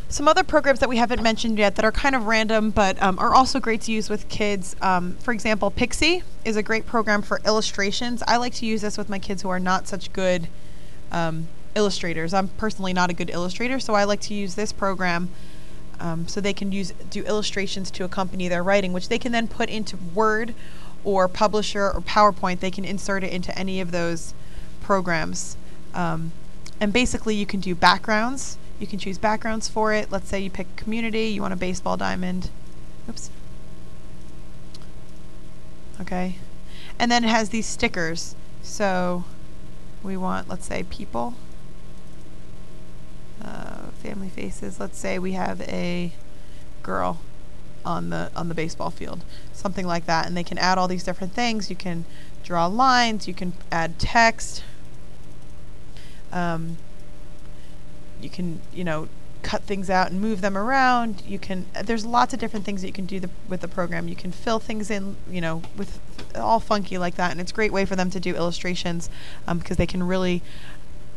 Some other programs that we haven't mentioned yet that are kind of random but are also great to use with kids. For example, Pixie is a great program for illustrations. I like to use this with my kids who are not such good illustrators. I'm personally not a good illustrator, so I like to use this program so they can do illustrations to accompany their writing, which they can then put into Word or Publisher or PowerPoint. They can insert it into any of those programs. And basically you can do backgrounds. You can choose backgrounds for it. Let's say you pick community, you want a baseball diamond. Oops. Okay. And then it has these stickers. So we want, let's say, people. Family faces. Let's say we have a girl on the baseball field. Something like that. And they can add all these different things. You can draw lines, you can add text. You can, cut things out and move them around. There's lots of different things that you can do with the program. You can fill things in, with all funky like that, and it's a great way for them to do illustrations because they can really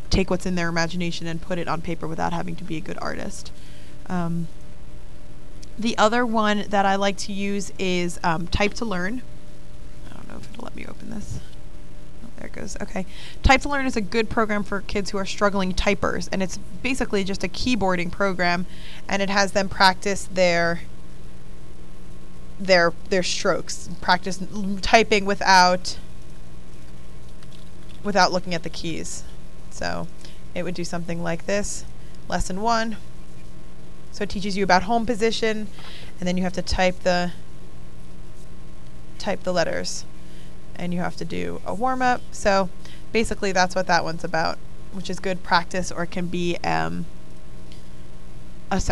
take what's in their imagination and put it on paper without having to be a good artist. The other one that I like to use is Type to Learn. I don't know if it'll let me open this. There it goes. Okay. Type to Learn is a good program for kids who are struggling typers, and it's basically just a keyboarding program, and it has them practice their strokes, practice typing without looking at the keys. So it would do something like this. Lesson 1. So it teaches you about home position, and then you have to type the letters. And you have to do a warm-up. So basically that's what that one's about, which is good practice, or it can be an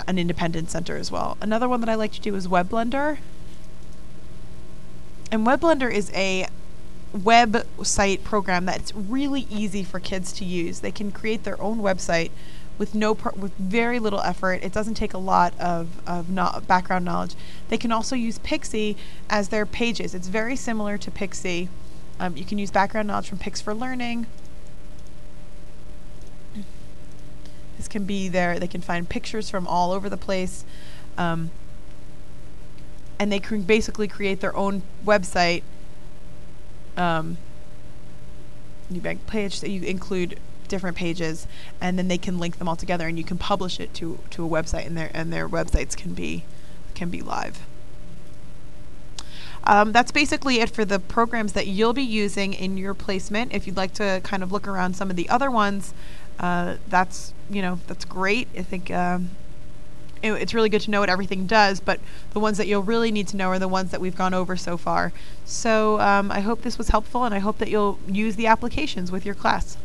independent center as well. Another one that I like to do is Web Blender. And Web Blender is a website program that's really easy for kids to use. They can create their own website with very little effort. It doesn't take a lot of background knowledge. They can also use Pixie as their pages. It's very similar to Pixie. You can use background knowledge from Pix for Learning. This can be there. They can find pictures from all over the place. And they can basically create their own website. You bank page, so you include different pages, and then they can link them all together, and you can publish it to a website, and their websites can be live. That's basically it for the programs that you'll be using in your placement. If you'd like to kind of look around some of the other ones, that's great. I think it's really good to know what everything does, but the ones that you'll really need to know are the ones that we've gone over so far. So I hope this was helpful, and I hope that you'll use the applications with your class.